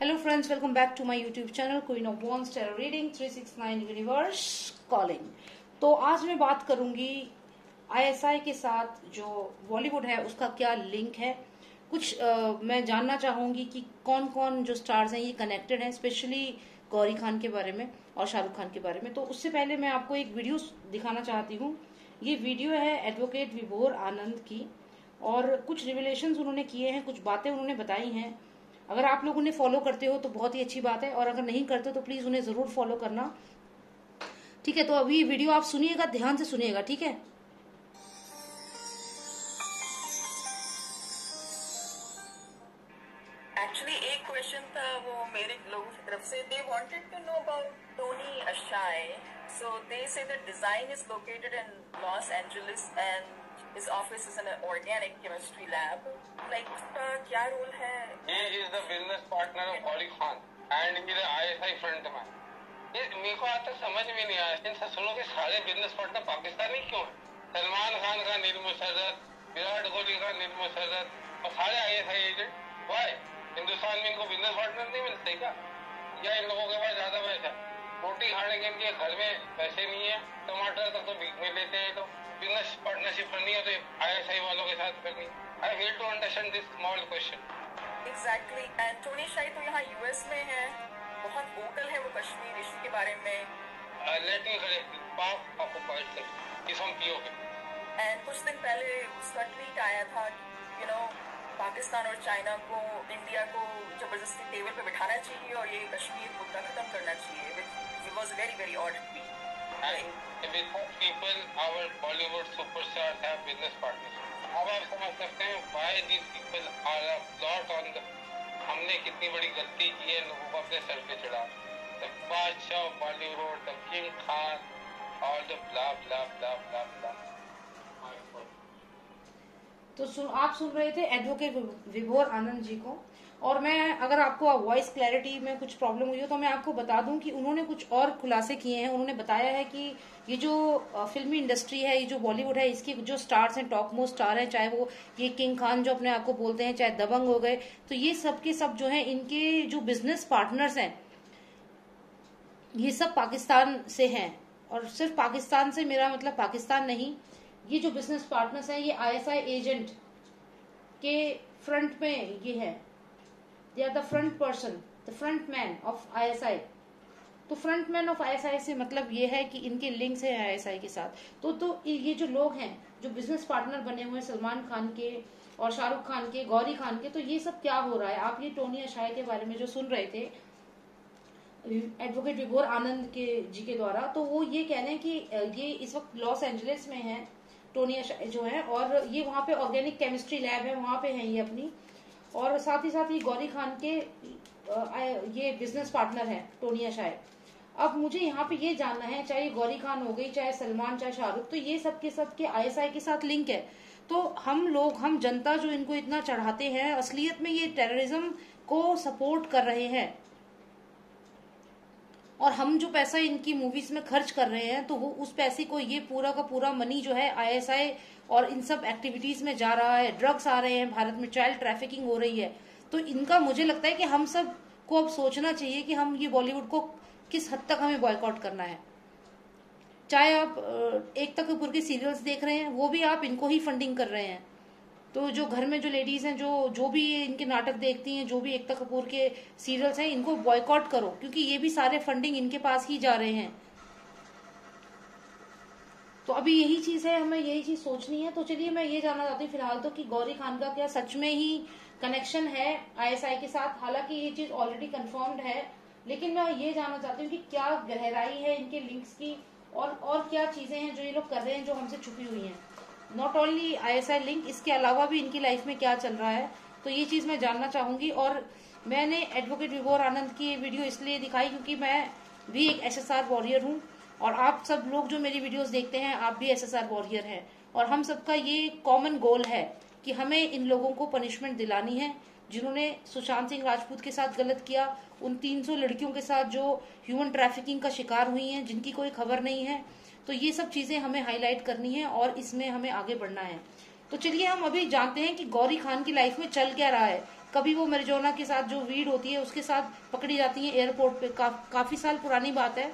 Hello friends, welcome back to my YouTube channel Queen of Wands Tarot Reading 369 Universe Calling। तो आज मैं बात करूंगी ISI के साथ जो बॉलीवुड है उसका क्या लिंक है। कुछ मैं जानना चाहूंगी कि कौन कौन जो स्टार्स हैं ये कनेक्टेड हैं, स्पेशली गौरी खान के बारे में और शाहरुख खान के बारे में। तो उससे पहले मैं आपको एक वीडियो दिखाना चाहती हूँ। ये वीडियो है एडवोकेट विभोर आनंद की और कुछ रिविलेशंस उन्होंने किए हैं, कुछ बातें उन्होंने बताई हैं। अगर आप लोग उन्हें फॉलो करते हो तो बहुत ही अच्छी बात है, और अगर नहीं करते तो प्लीज उन्हें जरूर फॉलो करना, ठीक है। तो अभी वीडियो आप सुनिएगा, ध्यान से सुनिएगा, ठीक है। एक्चुअली एक क्वेश्चन था वो मेरे लोगों की तरफ से। They wanted to know about Tony Ashai. So they say the design is located in Los Angeles and his office is in an organic chemistry lab. Like क्या रोल है? He is the business partner of Gauri Khan and he is the ISI frontman. ये मेरे को आज तक समझ में नहीं आया इन ससुरों के सारे बिजनेस पार्टनर पाकिस्तानी क्यों हैं? सलमान खान का नील मुशर्रफ, विराट कोहली का नील मुशर्रफ और सारे ISI एजेंट। वाई हिंदुस्तान में इनको बिजनेस पार्टनर नहीं मिलते क्या? या इन लोगों के पास ज्यादा पैसा? रोटी खाने के इनके घर में पैसे नहीं है, टमाटर तक तो भीख में लेते हैं। तो बिजनेस पार्टनरशिप करनी है तो ISI वालों के साथ करनी। I fail to understand this small question. Exactly. And Tony Shahi तो यहाँ US में है, बहुत वोकल है वो कश्मीर इशू के बारे में। लेट मी करेक्ट, पाक ऑक्युपाइड कर इस हम पीओके। एंड कुछ दिन पहले उसका ट्वीट आया था कि पाकिस्तान और चाइना को इंडिया को जबरदस्ती टेबल पे बिठाना चाहिए और ये कश्मीर मुद्दा खत्म करना चाहिए। It was very very odd tweet. And with people, our Bollywood superstars have business partners. अब आप समझ सकते हैं why these people are a lot on the। हमने कितनी बड़ी गलती की है लोगों को अपने सर पे चढ़ा। The बादशाह of Bollywood, the King Khan, all the blah blah blah blah blah। तो आप सुन रहे थे एडवोकेट विभोर आनंद जी को। और मैं, अगर आपको वॉइस क्लैरिटी में कुछ प्रॉब्लम हुई हो तो मैं आपको बता दूं कि उन्होंने कुछ और खुलासे किए हैं। उन्होंने बताया है कि ये जो फिल्मी इंडस्ट्री है, ये जो बॉलीवुड है, इसके जो स्टार्स हैं, टॉप मोस्ट स्टार हैं, चाहे वो ये किंग खान जो अपने आप को बोलते हैं, चाहे दबंग हो गए, तो ये सब के सब जो है इनके जो बिजनेस पार्टनर्स हैं ये सब पाकिस्तान से हैं। और सिर्फ पाकिस्तान से मेरा मतलब पाकिस्तान नहीं, ये जो बिजनेस पार्टनर्स हैं ये ISI एजेंट के फ्रंट में ये है। They are the front person, the front man of ISI। तो फ्रंट मैन ऑफ ISI से मतलब ये है कि इनके लिंक्स हैं ISI के साथ। तो ये जो लोग हैं जो बिजनेस पार्टनर बने हुए हैं सलमान खान के और शाहरुख खान के, गौरी खान के, तो ये सब क्या हो रहा है। आप ये टोनी अशाय के बारे में जो सुन रहे थे एडवोकेट विभोर आनंद के जी के द्वारा, तो वो ये कह रहे हैं कि ये इस वक्त लॉस एंजलिस में है टोनी अशाय जो है, और ये वहां पे ऑर्गेनिक केमिस्ट्री लैब है, वहां पे है ये अपनी। और साथ ही साथ ये गौरी खान के ये बिजनेस पार्टनर है टोनी अशाय। अब मुझे यहाँ पे ये जानना है, चाहे गौरी खान हो गई, चाहे सलमान, चाहे शाहरुख, तो ये सब के ISI के साथ लिंक है। तो हम जनता जो इनको इतना चढ़ाते हैं, असलियत में ये टेररिज्म को सपोर्ट कर रहे हैं। और हम जो पैसा इनकी मूवीज में खर्च कर रहे हैं तो वो उस पैसे को, ये पूरा का पूरा मनी जो है ISI और इन सब एक्टिविटीज में जा रहा है। ड्रग्स आ रहे हैं भारत में, चाइल्ड ट्रैफिकिंग हो रही है। तो इनका मुझे लगता है कि हम सब को अब सोचना चाहिए कि हम ये बॉलीवुड को किस हद तक हमें बॉयकॉट करना है। चाहे आप एकता कपूर के सीरियल्स देख रहे हैं, वो भी आप इनको ही फंडिंग कर रहे हैं। तो जो घर में जो लेडीज हैं जो भी इनके नाटक देखती हैं, जो भी एकता कपूर के सीरियल्स हैं, इनको बॉयकॉट करो, क्योंकि ये भी सारे फंडिंग इनके पास ही जा रहे हैं। तो अभी यही चीज है, हमें यही चीज सोचनी है। तो चलिए मैं ये जानना चाहती हूँ फिलहाल तो कि गौरी खान का क्या सच में ही कनेक्शन है ISI के साथ। हालांकि ये चीज ऑलरेडी कंफर्म्ड है, लेकिन मैं ये जानना चाहती हूँ कि क्या गहराई है इनके लिंक्स की, और क्या चीजें हैं जो ये लोग कर रहे हैं जो हमसे छुपी हुई हैं। नॉट ओनली ISI लिंक, इसके अलावा भी इनकी लाइफ में क्या चल रहा है, तो ये चीज मैं जानना चाहूंगी। और मैंने एडवोकेट विभोर आनंद की वीडियो इसलिए दिखाई क्योंकि मैं भी एक SSR वॉरियर हूँ, और आप सब लोग जो मेरी वीडियोस देखते हैं आप भी SSR वॉरियर हैं। और हम सबका ये कॉमन गोल है कि हमें इन लोगों को पनिशमेंट दिलानी है जिन्होंने सुशांत सिंह राजपूत के साथ गलत किया, उन 300 लड़कियों के साथ जो ह्यूमन ट्रैफिकिंग का शिकार हुई हैं, जिनकी कोई खबर नहीं है। तो ये सब चीजें हमें हाईलाइट करनी है और इसमें हमें आगे बढ़ना है। तो चलिए हम अभी जानते हैं कि गौरी खान की लाइफ में चल क्या रहा है, कभी वो marijuana के साथ जो वीड होती है उसके साथ पकड़ी जाती है एयरपोर्ट पे। काफी साल पुरानी बात है,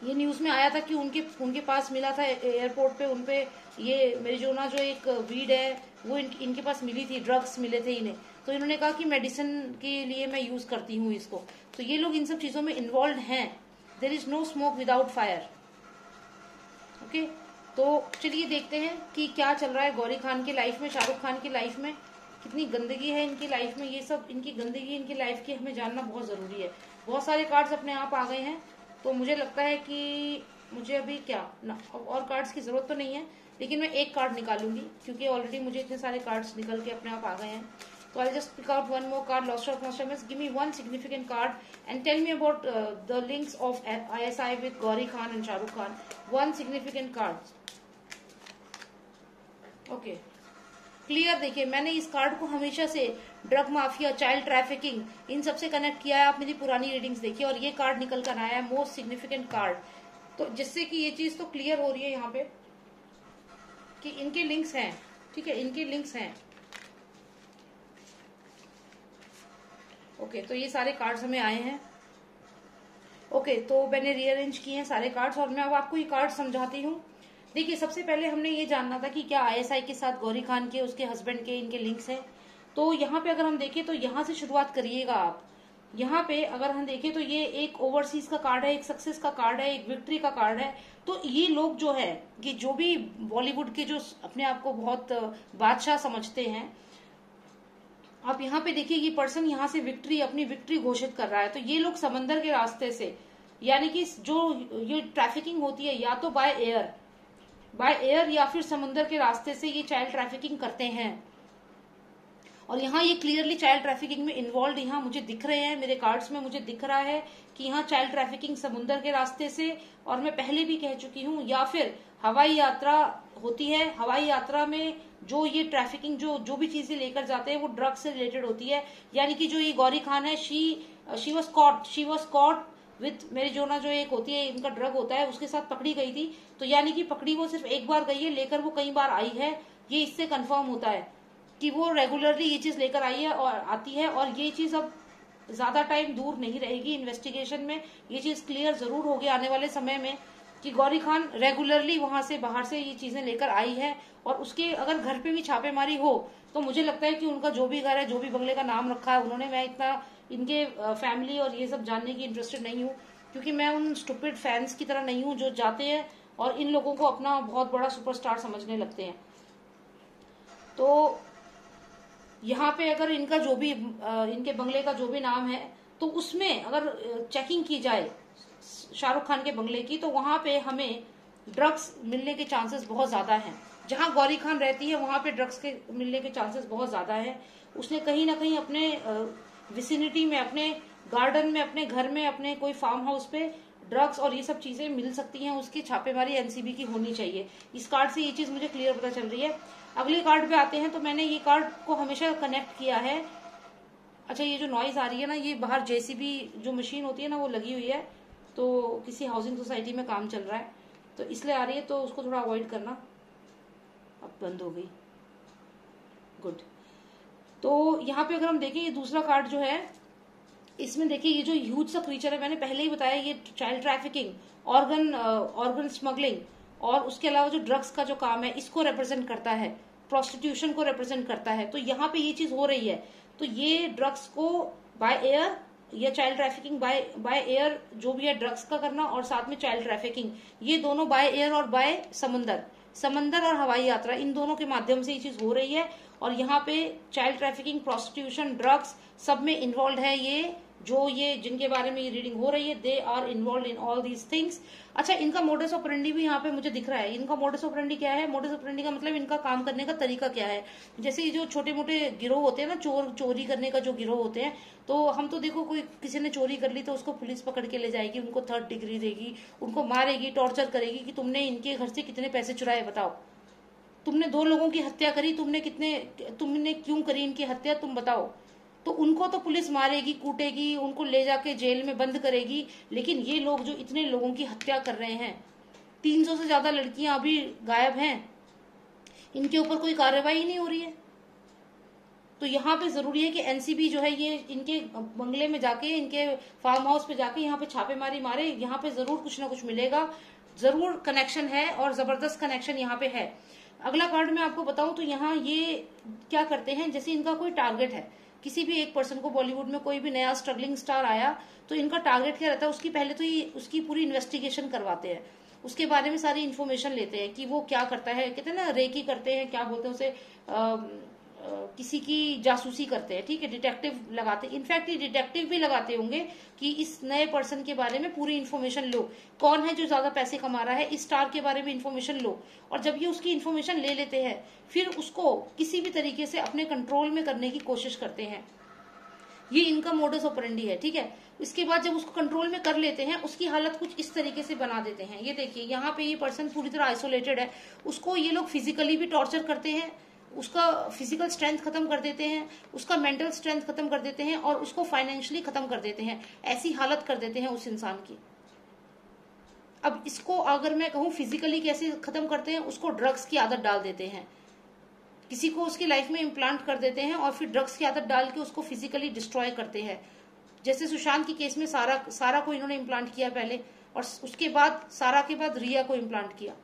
ये न्यूज में आया था कि उनके पास मिला था एयरपोर्ट पे, उनपे ये marijuana जो एक वीड है वो इनके पास मिली थी, ड्रग्स मिले थे इन्हें। तो इन्होंने कहा कि मेडिसिन के लिए मैं यूज करती हूँ इसको। तो ये लोग इन सब चीजों में इन्वॉल्व हैं। There is no smoke without fire. Okay, तो चलिए देखते हैं कि क्या चल रहा है गौरी खान की लाइफ में, शाहरुख खान की लाइफ में, कितनी गंदगी है इनकी लाइफ में। ये सब इनकी गंदगी इनकी लाइफ की हमें जानना बहुत जरूरी है। बहुत सारे कार्ड्स अपने आप आ गए हैं, तो मुझे लगता है कि मुझे अभी क्या ना और कार्ड्स की जरूरत तो नहीं है, लेकिन मैं एक कार्ड निकालूंगी क्योंकि ऑलरेडी मुझे इतने सारे कार्ड्स निकल के अपने आप आ गए हैं। तो I just pick out one more card, lost of nostalgia. Give me one significant card and tell me about the links of ISI with Gauri Khan and Shahrukh Khan. One significant card. Okay, clear. देखिए, मैंने इस कार्ड को हमेशा से drug mafia, child trafficking, इन सबसे connect किया है। आप मेरी पुरानी रीडिंग्स देखिए और ये कार्ड निकल कर आया है, मोस्ट सिग्निफिकेंट कार्ड। तो जिससे कि ये चीज तो क्लियर हो रही है यहाँ पे कि इनके लिंक्स हैं। ठीक है, इनके लिंक्स हैं। ओके, तो ये सारे कार्ड्स हमें आए हैं। ओके, तो मैंने रीअरेंज किए हैं सारे कार्ड्स और मैं अब आपको ये कार्ड समझाती हूँ। देखिए, सबसे पहले हमने ये जानना था कि क्या ISI के साथ गौरी खान के, उसके हस्बैंड के, इनके लिंक्स हैं। तो यहाँ पे अगर हम देखें तो यहाँ से शुरुआत करिएगा आप। यहाँ पे अगर हम देखें तो ये एक ओवरसीज का कार्ड है, एक सक्सेस का कार्ड है, एक विक्ट्री का कार्ड है। तो ये लोग जो है, ये जो भी बॉलीवुड के जो अपने आप को बहुत बादशाह समझते हैं, आप यहाँ पे देखिए ये पर्सन यहाँ से अपनी विक्ट्री घोषित कर रहा है। तो ये लोग समंदर के रास्ते से, यानी कि जो ये ट्रैफिकिंग होती है या तो बाय एयर या फिर समुद्र के रास्ते से ये चाइल्ड ट्रैफिकिंग करते हैं। और यहाँ ये क्लियरली चाइल्ड ट्रैफिकिंग में इन्वॉल्व यहाँ मुझे दिख रहे हैं, मेरे कार्ड्स में मुझे दिख रहा है कि यहाँ चाइल्ड ट्रैफिकिंग समुद्र के रास्ते से, और मैं पहले भी कह चुकी हूँ, या फिर हवाई यात्रा होती है। हवाई यात्रा में जो ये ट्रैफिकिंग जो भी चीजें लेकर जाते हैं वो ड्रग से रिलेटेड होती है। यानी कि जो ये गौरी खान है, she was caught with marijuana जो एक होती है, इनका ड्रग होता है, उसके साथ पकड़ी गई थी। तो यानी कि पकड़ी वो सिर्फ एक बार गई है, लेकर वो कई बार आई है। ये इससे कंफर्म होता है कि वो रेगुलरली ये चीज लेकर आई है और आती है। और ये चीज अब ज्यादा टाइम दूर नहीं रहेगी, इन्वेस्टिगेशन में ये चीज क्लियर जरूर होगी आने वाले समय में कि गौरी खान रेगुलरली वहां से बाहर से ये चीजें लेकर आई है। और उसके अगर घर पे भी छापेमारी हो तो मुझे लगता है कि उनका जो भी घर है, जो भी बंगले का नाम रखा है उन्होंने, मैं इतना इनके फैमिली और ये सब जानने की इंटरेस्टेड नहीं हूँ, क्योंकि मैं उन स्टूपिड फैंस की तरह नहीं हूँ जो जाते हैं और इन लोगों को अपना बहुत बड़ा सुपरस्टार समझने लगते हैं। तो यहाँ पे अगर इनका जो भी इनके बंगले का जो भी नाम है, तो उसमें अगर चेकिंग की जाए शाहरुख खान के बंगले की, तो वहां पे हमें ड्रग्स मिलने के चांसेस बहुत ज्यादा हैं। जहां गौरी खान रहती है वहां पे ड्रग्स के मिलने के चांसेस बहुत ज्यादा है। उसने कहीं ना कहीं अपने विसिनिटी में, अपने गार्डन में, अपने घर में, अपने कोई फार्म हाउस पे ड्रग्स और ये सब चीजें मिल सकती हैं। उसकी छापेमारी NCB की होनी चाहिए। इस कार्ड से ये चीज मुझे क्लियर पता चल रही है। अगले कार्ड पे आते हैं। तो मैंने ये कार्ड को हमेशा कनेक्ट किया है। अच्छा, ये जो नॉइज आ रही है ना, ये बाहर JCB जो मशीन होती है ना, वो लगी हुई है। तो किसी हाउसिंग सोसाइटी में काम चल रहा है, तो इसलिए आ रही है, तो उसको थोड़ा अवॉइड करना। अब बंद हो गई, गुड। तो यहाँ पे अगर हम देखें, ये दूसरा कार्ड जो है, इसमें देखिए ये जो ह्यूज सा क्रीचर है, मैंने पहले ही बताया, ये चाइल्ड ट्रैफिकिंग, ऑर्गन स्मगलिंग और उसके अलावा जो ड्रग्स का जो काम है, इसको रिप्रेजेंट करता है, प्रोस्टिट्यूशन को रिप्रेजेंट करता है। तो यहाँ पे ये चीज हो रही है। तो ये ड्रग्स को बाय एयर या चाइल्ड ट्रैफिकिंग बाय एयर, जो भी है ड्रग्स का करना, और साथ में चाइल्ड ट्रैफिकिंग, ये दोनों बाय एयर और बाय समंदर और हवाई यात्रा, इन दोनों के माध्यम से ये चीज हो रही है। और यहाँ पे चाइल्ड ट्रैफिकिंग, प्रोस्टिट्यूशन, ड्रग्स सब में इन्वॉल्व है ये जिनके बारे में ये रीडिंग हो रही है, they are involve in all these things. अच्छा, इनका मोडस ऑपरेंडी भी यहाँ पे मुझे दिख रहा है। इनका मोडस ऑपरेंडी क्या है? मोडस ऑपरेंडी का मतलब इनका काम करने का तरीका क्या है। जैसे ये जो छोटे मोटे गिरोह होते हैं ना, चोरी करने का जो गिरोह होते हैं, तो हम तो देखो, कोई किसी ने चोरी कर ली तो उसको पुलिस पकड़ के ले जाएगी, उनको 3rd डिग्री देगी, उनको मारेगी, टॉर्चर करेगी कि तुमने इनके घर से कितने पैसे चुराए बताओ, तुमने 2 लोगों की हत्या करी, तुमने क्यों करी इनकी हत्या, तुम बताओ। तो उनको तो पुलिस मारेगी, कूटेगी, उनको ले जाके जेल में बंद करेगी। लेकिन ये लोग जो इतने लोगों की हत्या कर रहे हैं, 300 से ज्यादा लड़कियां अभी गायब हैं, इनके ऊपर कोई कार्रवाई नहीं हो रही है। तो यहाँ पे जरूरी है कि एनसीबी जो है ये इनके बंगले में जाके, इनके फार्म हाउस पे जाके यहाँ पे छापेमारी मारे, यहाँ पे जरूर कुछ ना कुछ मिलेगा, जरूर कनेक्शन है और जबरदस्त कनेक्शन यहाँ पे है। अगला कार्ड मैं आपको बताऊं तो यहाँ ये क्या करते हैं, जैसे इनका कोई टारगेट है, किसी भी एक पर्सन को बॉलीवुड में कोई भी नया स्ट्रगलिंग स्टार आया तो इनका टारगेट क्या रहता है, उसकी पहले तो ये उसकी पूरी इन्वेस्टिगेशन करवाते हैं, उसके बारे में सारी इन्फॉर्मेशन लेते हैं कि वो क्या करता है, कहते हैं ना रेकी करते हैं, क्या बोलते हैं उसे, किसी की जासूसी करते हैं, ठीक है, डिटेक्टिव लगाते हैं। इनफैक्ट ये डिटेक्टिव भी लगाते होंगे कि इस नए पर्सन के बारे में पूरी इन्फॉर्मेशन लो, कौन है जो ज्यादा पैसे कमा रहा है, इस स्टार के बारे में इन्फॉर्मेशन लो, और जब ये उसकी इन्फॉर्मेशन ले लेते हैं फिर उसको किसी भी तरीके से अपने कंट्रोल में करने की कोशिश करते हैं। ये इनका मोडस ऑपरेंडी है, ठीक है। इसके बाद जब उसको कंट्रोल में कर लेते हैं उसकी हालत कुछ इस तरीके से बना देते हैं। ये देखिए यहाँ पे ये पर्सन पूरी तरह आइसोलेटेड है, उसको ये लोग फिजिकली भी टॉर्चर करते हैं, उसका फिजिकल स्ट्रेंथ खत्म कर देते हैं, उसका मेंटल स्ट्रेंथ खत्म कर देते हैं और उसको फाइनेंशियली खत्म कर देते हैं, ऐसी हालत कर देते हैं उस इंसान की। अब इसको अगर मैं कहूँ फिजिकली कैसे खत्म करते हैं, उसको ड्रग्स की आदत डाल देते हैं, किसी को उसकी लाइफ में इम्प्लांट कर देते हैं और फिर ड्रग्स की आदत डाल के उसको फिजिकली डिस्ट्रॉय करते हैं। जैसे सुशांत की केस में सारा को इन्होंने इम्प्लांट किया पहले, और उसके बाद सारा के बाद रिया को इम्प्लांट किया।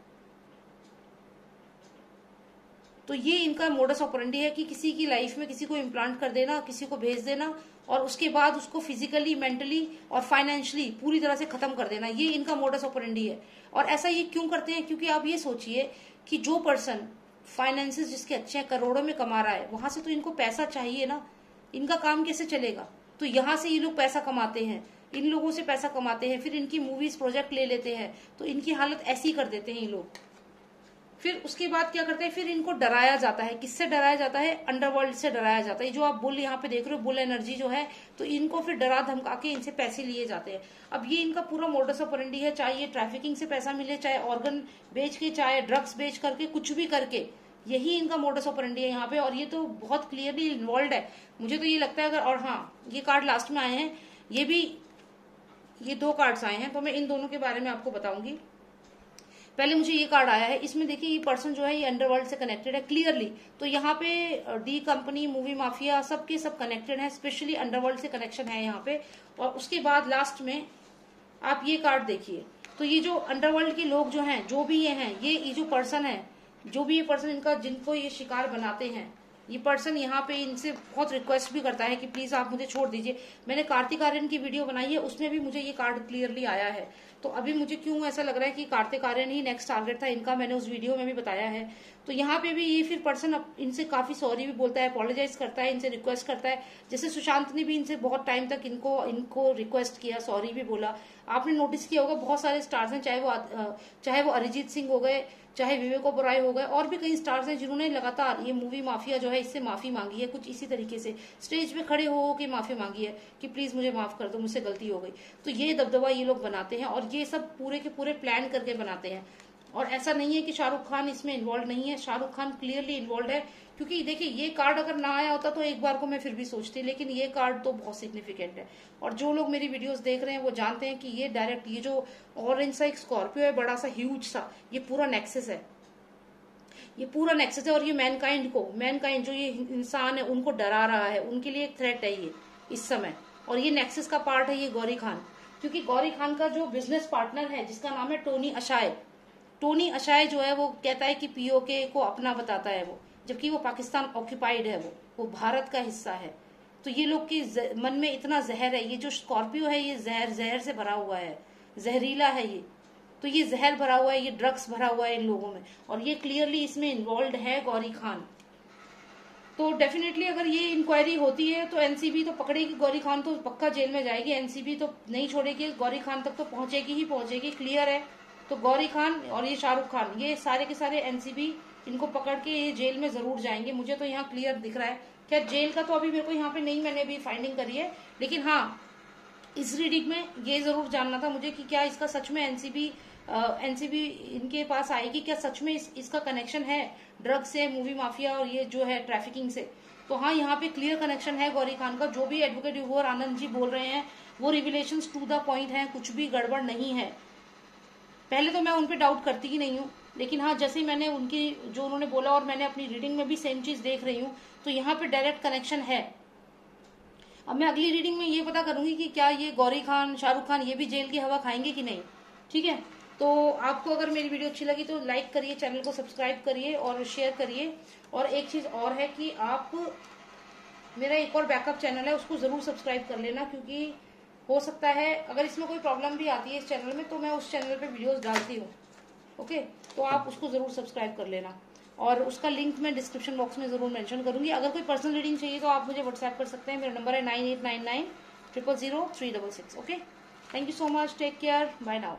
तो ये इनका मोडस ऑपरेंडी है कि किसी की लाइफ में किसी को इम्प्लांट कर देना, किसी को भेज देना और उसके बाद उसको फिजिकली, मेंटली और फाइनेंशियली पूरी तरह से खत्म कर देना। ये इनका मोडस ऑपरेंडी है। और ऐसा ये क्यों करते हैं, क्योंकि आप ये सोचिए कि जो पर्सन फाइनेंसेस जिसके अच्छे हैं, करोड़ों में कमा रहा है, वहां से तो इनको पैसा चाहिए ना, इनका काम कैसे चलेगा। तो यहाँ से ये लोग पैसा कमाते हैं, इन लोगों से पैसा कमाते हैं, फिर इनकी मूवीज प्रोजेक्ट ले लेते हैं, तो इनकी हालत ऐसी कर देते हैं ये लोग। फिर उसके बाद क्या करते हैं, फिर इनको डराया जाता है। किससे डराया जाता है, अंडरवर्ल्ड से डराया जाता है। जो आप बुल यहाँ पे देख रहे हो, बुल एनर्जी जो है, तो इनको फिर डरा धमका के इनसे पैसे लिए जाते हैं। अब ये इनका पूरा मोडस ऑपरेंडी है, चाहे ये ट्रैफिकिंग से पैसा मिले, चाहे ऑर्गन बेच के, चाहे ड्रग्स बेच करके, कुछ भी करके, यही इनका मोडस ऑपरेंडी है यहाँ पे। और ये तो बहुत क्लियरली इन्वॉल्व है, मुझे तो ये लगता है। अगर, और हाँ, ये कार्ड लास्ट में आए हैं, ये भी, ये 2 कार्ड्स आए हैं, तो मैं इन दोनों के बारे में आपको बताऊंगी। पहले मुझे ये कार्ड आया है, इसमें देखिए ये पर्सन जो है ये अंडरवर्ल्ड से कनेक्टेड है क्लियरली। तो यहाँ पे डी कंपनी, मूवी माफिया, सबके सब कनेक्टेड है, स्पेशली अंडरवर्ल्ड से कनेक्शन है यहाँ पे। और उसके बाद लास्ट में आप ये कार्ड देखिए, तो ये जो अंडरवर्ल्ड के लोग जो हैं, जो भी ये हैं, ये जो पर्सन है, जो भी ये पर्सन इनका, जिनको ये शिकार बनाते हैं, ये पर्सन यहाँ पे इनसे बहुत रिक्वेस्ट भी करता है कि प्लीज आप मुझे छोड़ दीजिए। मैंने कार्तिक आर्यन की वीडियो बनाई है, उसमें भी मुझे ये कार्ड क्लियरली आया है। तो अभी मुझे क्यों ऐसा लग रहा है कि कार्तिक आर्यन ही नेक्स्ट टारगेट था इनका, मैंने उस वीडियो में भी बताया है। तो यहाँ पे भी ये फिर पर्सन इनसे काफी सॉरी भी बोलता है, अपोलोजाइज करता है, इनसे रिक्वेस्ट करता है। जैसे सुशांत ने भी इनसे बहुत टाइम तक इनको रिक्वेस्ट किया, सॉरी भी बोला। आपने नोटिस किया होगा बहुत सारे स्टार्स हैं, चाहे वो अरिजीत सिंह हो गए, चाहे विवेक ओबराय हो गए, और भी कई स्टार्स हैं जिन्होंने लगातार ये मूवी माफिया जो है इससे माफी मांगी है, कुछ इसी तरीके से स्टेज पे खड़े हो के माफी मांगी है कि प्लीज मुझे माफ कर दो, मुझसे गलती हो गई। तो ये दबदबा ये लोग बनाते हैं और ये सब पूरे के पूरे प्लान करके बनाते हैं। और ऐसा नहीं है कि शाहरुख खान इसमें इन्वॉल्व नहीं है, शाहरुख खान क्लियरली इन्वॉल्व है। क्योंकि देखिए ये कार्ड अगर ना आया होता तो एक बार को मैं फिर भी सोचती, लेकिन ये कार्ड तो बहुत सिग्निफिकेंट है। और जो लोग मेरी वीडियोस देख रहे हैं वो जानते हैं कि ये डायरेक्ट, ये जो ऑरेंज सा एक स्कॉर्पियो है, बड़ा सा ह्यूज सा, ये पूरा नेक्सस है, ये पूरा नेक्सस है। और ये मैनकाइंड जो ये इंसान है उनको डरा रहा है, उनके लिए एक थ्रेट है ये इस समय। और ये नेक्सस का पार्ट है ये गौरी खान, क्योंकि गौरी खान का जो बिजनेस पार्टनर है जिसका नाम है टोनी अशाय जो है वो कहता है कि पीओके को अपना बताता है वो, जबकि वो पाकिस्तान ऑक्यूपाइड है, वो भारत का हिस्सा है। तो ये लोग के मन में इतना जहर है, ये जो स्कॉर्पियो है ये जहर से भरा हुआ है, जहरीला है ये। तो ये जहर भरा हुआ है, ये ड्रग्स भरा हुआ है इन लोगों में, और ये क्लियरली इसमें इन्वॉल्व है गौरी खान। तो डेफिनेटली अगर ये इंक्वायरी होती है तो एनसीबी तो पकड़ेगी, गौरी खान तो पक्का जेल में जाएगी, एनसीबी तो नहीं छोड़ेगी, गौरी खान तक तो पहुंचेगी ही पहुंचेगी, क्लियर है। तो गौरी खान और ये शाहरुख खान, ये सारे के सारे एनसीबी इनको पकड़ के ये जेल में जरूर जाएंगे, मुझे तो यहाँ क्लियर दिख रहा है। क्या जेल का तो अभी मेरे को यहाँ पे नहीं, मैंने अभी फाइंडिंग करी है, लेकिन हाँ इस रीडिंग में ये जरूर जानना था मुझे कि क्या इसका सच में एनसीबी इनके पास आएगी, क्या सच में इसका कनेक्शन है ड्रग से, मूवी माफिया और ये जो है ट्रैफिकिंग से। तो हाँ यहाँ पे क्लियर कनेक्शन है गौरी खान का। जो भी एडवोकेट विभोर आनंद जी बोल रहे हैं वो रिविलेशंस टू द पॉइंट है, कुछ भी गड़बड़ नहीं है। पहले तो मैं उनपे डाउट करती ही नहीं हूँ, लेकिन हाँ, जैसे मैंने उनकी जो उन्होंने बोला और मैंने अपनी रीडिंग में भी सेम चीज देख रही हूँ, तो यहाँ पे डायरेक्ट कनेक्शन है। अब मैं अगली रीडिंग में ये पता करूंगी कि क्या ये गौरी खान, शाहरुख खान ये भी जेल की हवा खाएंगे कि नहीं। ठीक है, तो आपको अगर मेरी वीडियो अच्छी लगी तो लाइक करिए, चैनल को सब्सक्राइब करिए और शेयर करिए। और एक चीज और है कि आप मेरा एक और बैकअप चैनल है, उसको जरूर सब्सक्राइब कर लेना, क्योंकि हो सकता है अगर इसमें कोई प्रॉब्लम भी आती है इस चैनल में, तो मैं उस चैनल पे वीडियोस डालती हूँ। ओके, तो आप उसको जरूर सब्सक्राइब कर लेना, और उसका लिंक मैं डिस्क्रिप्शन बॉक्स में जरूर मेंशन करूंगी। अगर कोई पर्सनल रीडिंग चाहिए तो आप मुझे व्हाट्सएप कर सकते हैं, मेरा नंबर है 9899 000 366। Okay, thank you so much, take care, bye now.